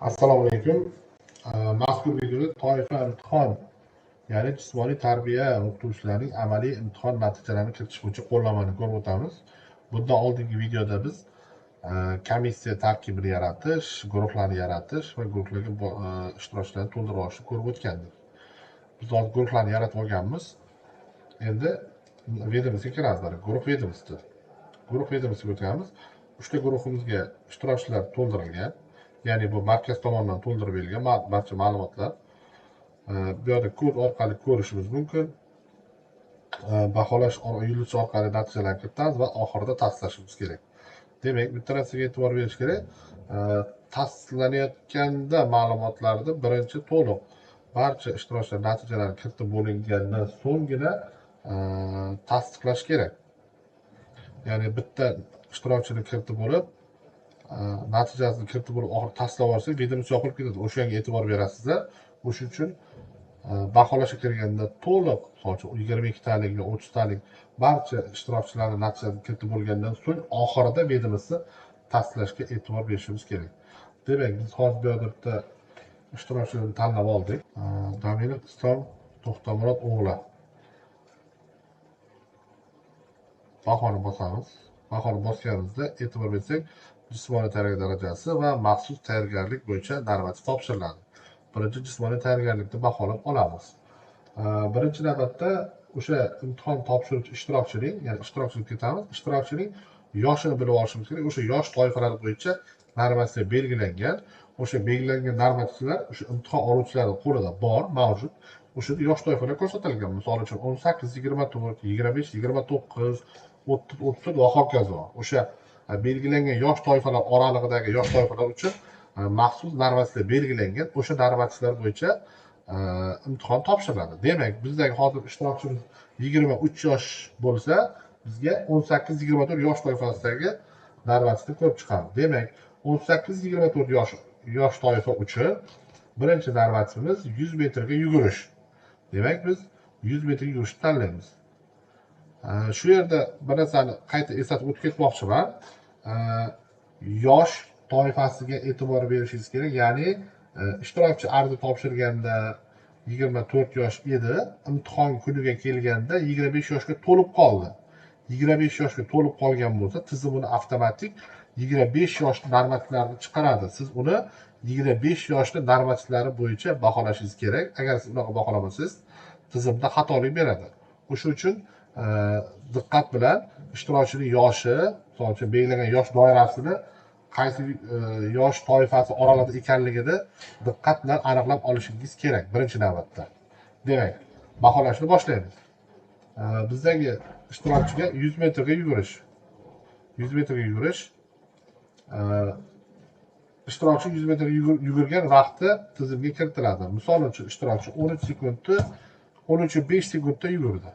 Assalomu alaykum. Mazkur videoda toifa imtihon, ya'ni jismoniy tarbiya o'qituvchilarining amaliy imtihon natijalarini kiritish bo'yicha qo'llanmani ko'rib o'tamiz. Bundan oldingi videoda biz komissiya tarkibini yaratish, guruhlarni yaratish va guruhlarga ishtirokchilarni to'ldirib olishni ko'rib o'tgandik. Biz hozir guruhlarni yaratib olganmiz. Endi vedomostiga kiramiz. Guruh vedomosti. Guruh vedomostiga o'tamiz. 3 ta guruhimizga ishtirokchilar to'ldirilgan. Ya'ni bu markaz tomonidan to'ldirib berilgan barcha ma'lumotlar. Bu yerda kod orqali ko'rishimiz mumkin. Baholash yulduz orqali natijalarni kiritamiz va oxirida tasdiqlashimiz kerak. Demak, bitta narsaga e'tibor berish kerak. Tasdiqlanayotganda ma'lumotlarni birinchi to'liq barcha ishtirokchilar natijalari kiritib bo'lingandan so'nggina tasdiqlash kerak. Ya'ni bitta ishtirokchini kiritib bo'lib, natijasini kiritib bo'lib oxiri tasdiqlab olsak, videomiz yopilib ketadi. O'shanga e'tibor berasizlar. O'shuning uchun baholashga kirganda to'liq, masalan, 22 talik yo 30 talik barcha ishtirokchilarning natijasini kiritib bo'lgandan so'ng oxirida videomizni tasdiqlashga e'tibor berishimiz kerak. Demak, biz hozir bu yerda bitta ishtirokchini tanlab oldik. Daminov Islom To'xtamurod o'g'li. Bahoni bosamiz. Bahoni bosganimizda e'tibor bersak, jismoniy tayyorgarlik darajasi va maxsus tayyorgarlik bo'yicha normativ topshiriladi. Birinchi jismoniy tayyorgarlikni baholab olamiz. Birinchi navbatda o'sha imtihon topshiruvchi ishtirokchining, ya'ni ishtirokchiga ketamiz. Ishtirokchining yoshini bilib olishimiz kerak. O'sha yosh toifalari bo'yicha normativ belgilangan. O'sha belgilangan normativlar o'sha imtihon oluvchilarning qo'lida bor, mavjud. O'sha yosh toifalar ko'rsatilgan. Misol uchun 18, 24, 25, 29, 30, 34 va hokazo. O'sha belgilangan yosh toifalar oralig'idagi yosh toifalar uchun maxsus normativlar belgilangan. O'sha normativlar bo'yicha imtihon topshiriladi. Demak, bizdagi hozir ishtirokchimiz 23 yosh bo'lsa, bizga 18-24 yosh toifasidagi normativni ko'rib chiqamiz. Demak, 18-24 yosh toifa uchun birinchi normativimiz 100 metrga yugurish. Demak, biz 100 metrga yugurishni tanlaymiz. Shu yerda bir narsani qayta eslatib o'tib ketmoqchiman. Yosh toifasiga e'tibor berishingiz kerak. Ya'ni ishtirokchi arzni topshirganda 24 yosh edi, imtihon kuniga kelganda 25 yoshga to'lib qoldi. 25 yoshga to'lib qolgan bo'lsa, tizim uni avtomatik 25 yoshli normativlarni chiqaradi. Siz uni 25 yoshli normativlari bo'yicha baholashingiz kerak. Agar siz unaqa baholamasangiz, tizimda xatolik beradi. O'shuning uchun diqqat bilan ishtirokchining yoshi, masalan uchun belgilangan yosh doirasini qaysi yosh toifasi oralig'ida ekanligini diqqat bilan aniqlab olishingiz kerak birinchi navbatda. Demak, baholashni boshlaymiz. Bizdagi ishtirokchiga 100 metrga yugurish. 100 metrga yugurish. Ishtirokchi 100 metrga yugurgan vaqti tizimga kiritiladi. Misol uchun ishtirokchi 13 sekundni 13.5 sekundda yugurdi.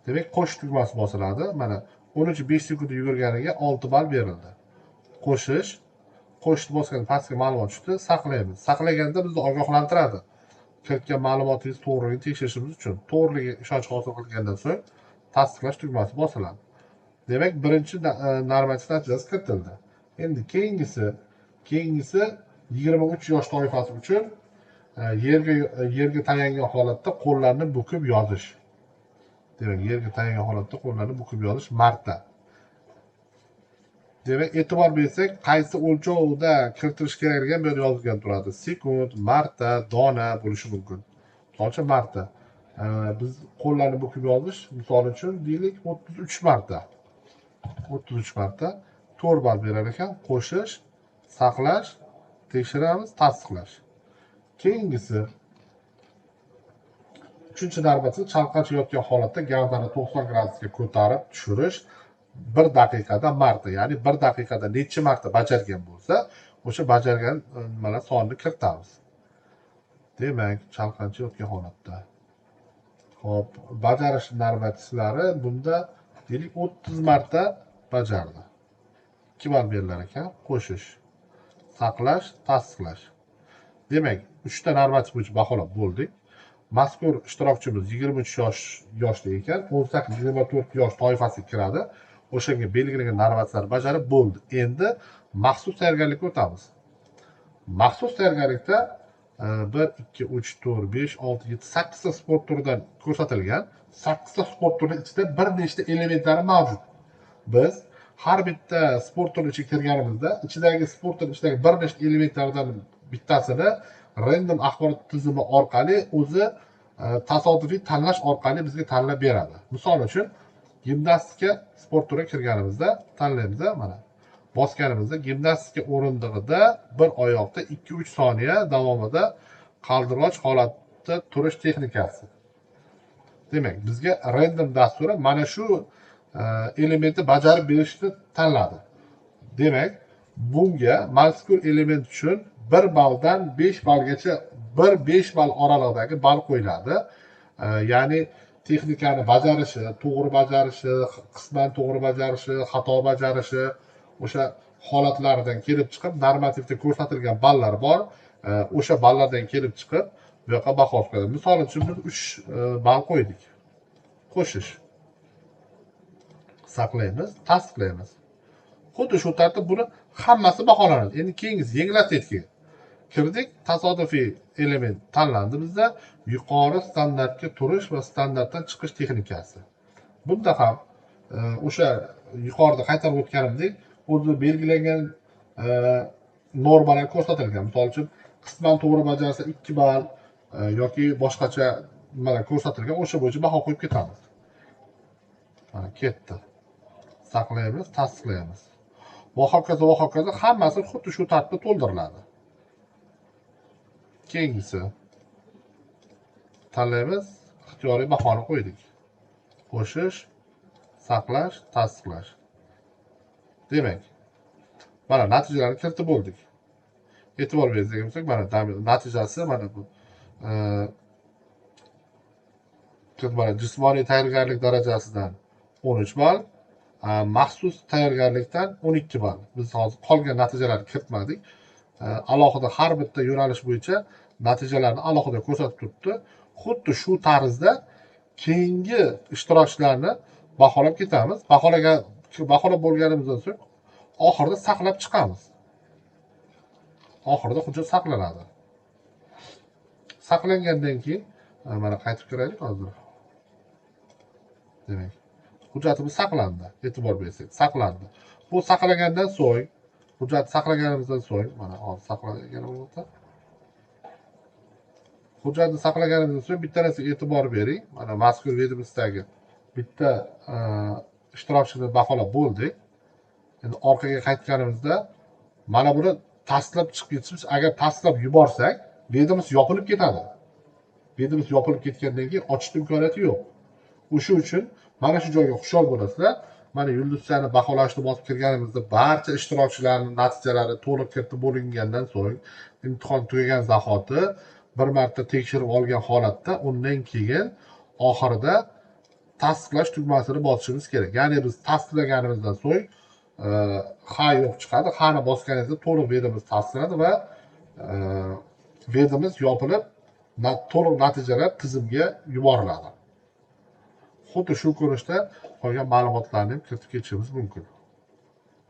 Demak, qo'shish tugmasi bosiladi. Mana 13.5 sekundda yugurganiga 6 ball berildi. Qo'shishni bosganda pastga ma'lumot tushdi, saqlaymiz. Saqlaganda bizni ogohlantiradi. Kiritgan ma'lumotingiz to'g'riligini tekshirishimiz uchun to'g'riligiga ishonch hosil qilgandan so'ng tasdiqlash tugmasi bosiladi. Demak, birinchi normativ natijasi kiritildi. Endi keyingisi 23 yosh toifasi uchun yerga tayangan holatda qo'llarni bukib yozish. Demak, yerga tayangan holatda qo'llarni bukib yozish marta. Demak, e'tibor bersak, qaysi o'lchovda kiritilish kerakligi bu yerda yozilgan turadi. Sekund, marta, dona bo'lishi mumkin. Misol uchun marta. Biz qo'llarni bukib yozish, misol uchun deylik 33 marta. 33 marta 4 ball berar ekan. Qo'shish, saqlash, tekshiramiz, tasdiqlash. Keyingisi 3-normativ chalqancha yotgan holatda gavdani 90 gradusga ko'tarib tushirish 1 daqiqada marta, ya'ni 1 daqiqada necha marta bajargan bo'lsa, o'sha bajargan nimalar sonini kiritamiz. Demak, chalqancha yotgan holatda. Xo'p, bajarish normativlari bunda deylik 30 marta bajardi. 2 ball berilar ekan. Qo'shish, saqlash, tasdiqlash. Demak, 3 ta normativ bo'yicha baholab bo'ldik. Mazkur ishtirokchimiz 23 yoshli ekan, 18-24 yosh toifasiga kiradi. O'shanga belgilangan normativlarni bajarib bo'ldi. Endi maxsus tayyorgarlikka o'tamiz. Maxsus tayyorgarlikda 1, 2, 3, 4, 5, 6, 7, 8 ta sport turidan ko'rsatilgan. 8 ta sport turi ichida bir nechta elementlari mavjud. Biz har bitta sport turi ichiga kirganimizda ichidagi sport turi ichidagi bir nechta elementlardan bittasini random axborot tizimi orqali o'zi tasodifiy tanlash orqali bizga tanlab beradi. Misol uchun gimnastika sport turiga kirganimizda tanlaymiz, mana bosganimizda gimnastika o'rindig'ida bir oyoqda 2-3 soniya davomida qaldiroq holatda turish texnikasi. Demak, bizga random dasturi mana shu elementni bajarib berishni tanladi. Demak, bunga mazkur element uchun 1 balldan 5 ballgacha 1-5 ball oralig'idagi ball qo'yiladi. Ya'ni texnikani bajarishi, to'g'ri bajarishi, qisman to'g'ri bajarishi, xato bajarishi o'sha holatlaridan kelib chiqib normativda ko'rsatilgan ballar bor. O'sha ballardan kelib chiqib bu yoqqa baho qo'yadi. Misol uchun biz 3 ball qo'ydik. Qo'shish. Saqlaymiz, tasdiqlaymiz. Xuddi shu tartib buni hammasi baholanadi. Endi keyingisi yengil atletikaga kirdik. Tasodifiy element tanlandi bizda. Yuqori standartga turish va standartdan chiqish texnikasi. Bunda ham o'sha yuqorida qaytarib o'tganimdek, o'zi belgilangan normalar ko'rsatilgan. Misol uchun qisman to'g'ri bajarsa 2 ball yoki boshqacha nimalar ko'rsatilgan. O'sha bo'yicha baho qo'yib ketamiz. Mana ketdi. Saqlaymiz, tasdiqlaymiz. Va hokazo hammasi xuddi shu tartibda to'ldiriladi. Keyingisi tanlaymiz, ixtiyoriy bahoni qo'ydik. Qo'shish, saqlash, tasdiqlash. Demak, mana natijalarni kiritib bo'ldik. E'tibor bersangiz bo'lsak, mana natijasi mana bu. Mana jismoniy tayyorgarlik darajasidan 13 ball, maxsus tayyorgarlikdan 12 ball. Biz hozir qolgan natijalarni kiritmadik. Alohida har bitta yo'nalish bo'yicha natijalarni alohida ko'rsatib turibdi. Xuddi shu tarzda keyingi ishtirokchilarni baholab ketamiz. Baholab bo'lganimizdan so'ng oxirida saqlab chiqamiz. Oxirida hujjat saqlanadi. Saqlangandan keyin mana qaytib kiraylik hozir. Demak, hujjatimiz saqlandi. E'tibor bersangiz, saqlandi. Bu saqlagandan so'ng, hujjat saqlaganimizdan so'ng, mana hozir saqlaganimizda hujjatni saqlaganimizdan so'ng bitta narsaga e'tibor bering. Mana mazkur videomdagi bitta ishtirokchini baholab bo'ldik. Endi orqaga qaytganimizda mana buni tasdiqlab chiqib ketishimiz, agar tasdiqlab yuborsak, videomiz yopilib ketadi. Videomiz yopilib ketgandan keyin ochishning imkoniyati yo'q. O'sha uchun mana shu joyga xushyor bo'lasizlar. Mana yulduzlarni baholashni bosib kirganimizda barcha ishtirokchilarning natijalari to'liq kiritib bo'lingandan so'ng, imtihon tugagan zahoti bir marta tekshirib olgan holatda, undan keyin oxirida tasdiqlash tugmasini bosishimiz kerak. Ya'ni biz tasdiqlaganimizdan so'ng ha yo'q chiqadi. Ha'ni bosganingizda to'liq videomiz tasdiqlanadi va videomiz yopilib, to'liq natijalar tizimga yuboriladi. Xuddi shu ko'rinishda qolgan ma'lumotlarni ham kiritib ketishimiz mumkin.